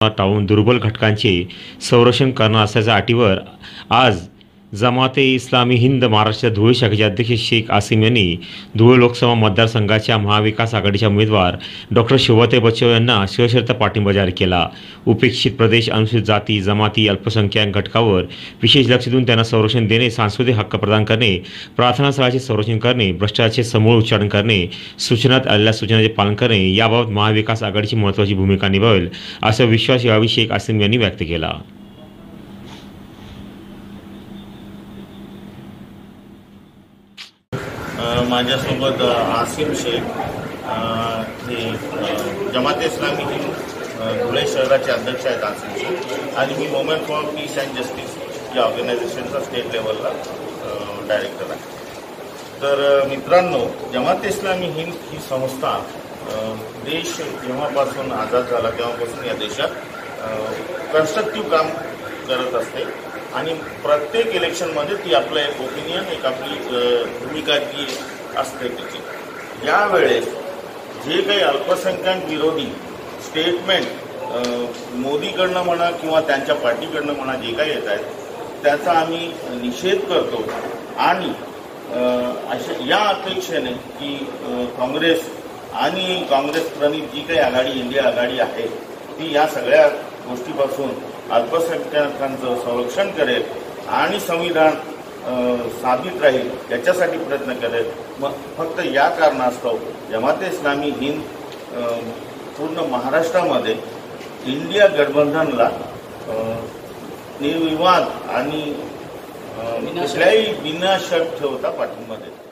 टाळून दुर्बल घटकांचे संरक्षण करणार असल्याच्या अटीवर आज जमाते इस्लामी हिंद महाराष्ट्र धुळे शाखेचे अध्यक्ष शेख आसिम यांनी धुळे लोकसभा मतदारसंघाच्या महाविकास आघाडीच्या उमेदवार डॉक्टर शोभाताई बच्चव यांना सशर्त पाठिंबा जाहीर केला। उपेक्षित प्रदेश, अनुसूचित जाती, जमाती, अल्पसंख्याक घटकावर विशेष लक्ष देऊन त्यांना संरक्षण देणे, सांस्कृतिक हक्क प्रदान करणे, प्रार्थनास्थळाचे संरक्षण करणे, भ्रष्टाचाराचे समूळ उच्चाटन करणे, सूचनात आलेल्या सूचनांचे पालन करणे याबाबत महाविकास आघाडीची महत्त्वाची भूमिका निभावेल असा विश्वास यावेळी शेख आसिम यांनी व्यक्त केला। माझ्यासोबत आसिम शेख हे जमाते इस्लामी हिंद धुळे शहराचे अध्यक्ष आहेत आसिम शेख, आणि मी movement for peace and justice या ऑर्गनायझेशनचा स्टेट लेवलला डायरेक्टर आहे। तर मित्रांनो, जमाते इस्लामी हिंद ही संस्था देश जेव्हापासून आझाद झाला तेव्हापासून या देशात कन्स्ट्रक्टिव्ह काम करत असते आणि प्रत्येक इलेक्शनमध्ये ती आपलं एक ओपिनियन, एक आपली भूमिका जी असते तिची। यावेळेस जे काही अल्पसंख्याक विरोधी स्टेटमेंट मोदीकडनं म्हणा किंवा त्यांच्या पार्टीकडनं म्हणा जे काही येत आहेत त्याचा आम्ही निषेध करतो आणि अशा या अपेक्षेने की काँग्रेस आणि काँग्रेस प्रणित जी काही आघाडी, इंडिया आघाडी आहे ती या सगळ्या गोष्टीपासून अल्पसंख्याकांचं संरक्षण करेल आणि संविधान साबित राहील याच्यासाठी प्रयत्न करेल। मग फक्त या कारणास्तव जमाते इस्लामी हिंद पूर्ण महाराष्ट्रामध्ये इंडिया गठबंधनला निर्विवाद आणि कुठल्याही बिना शर्त ठेवता पाठिंबा देईल।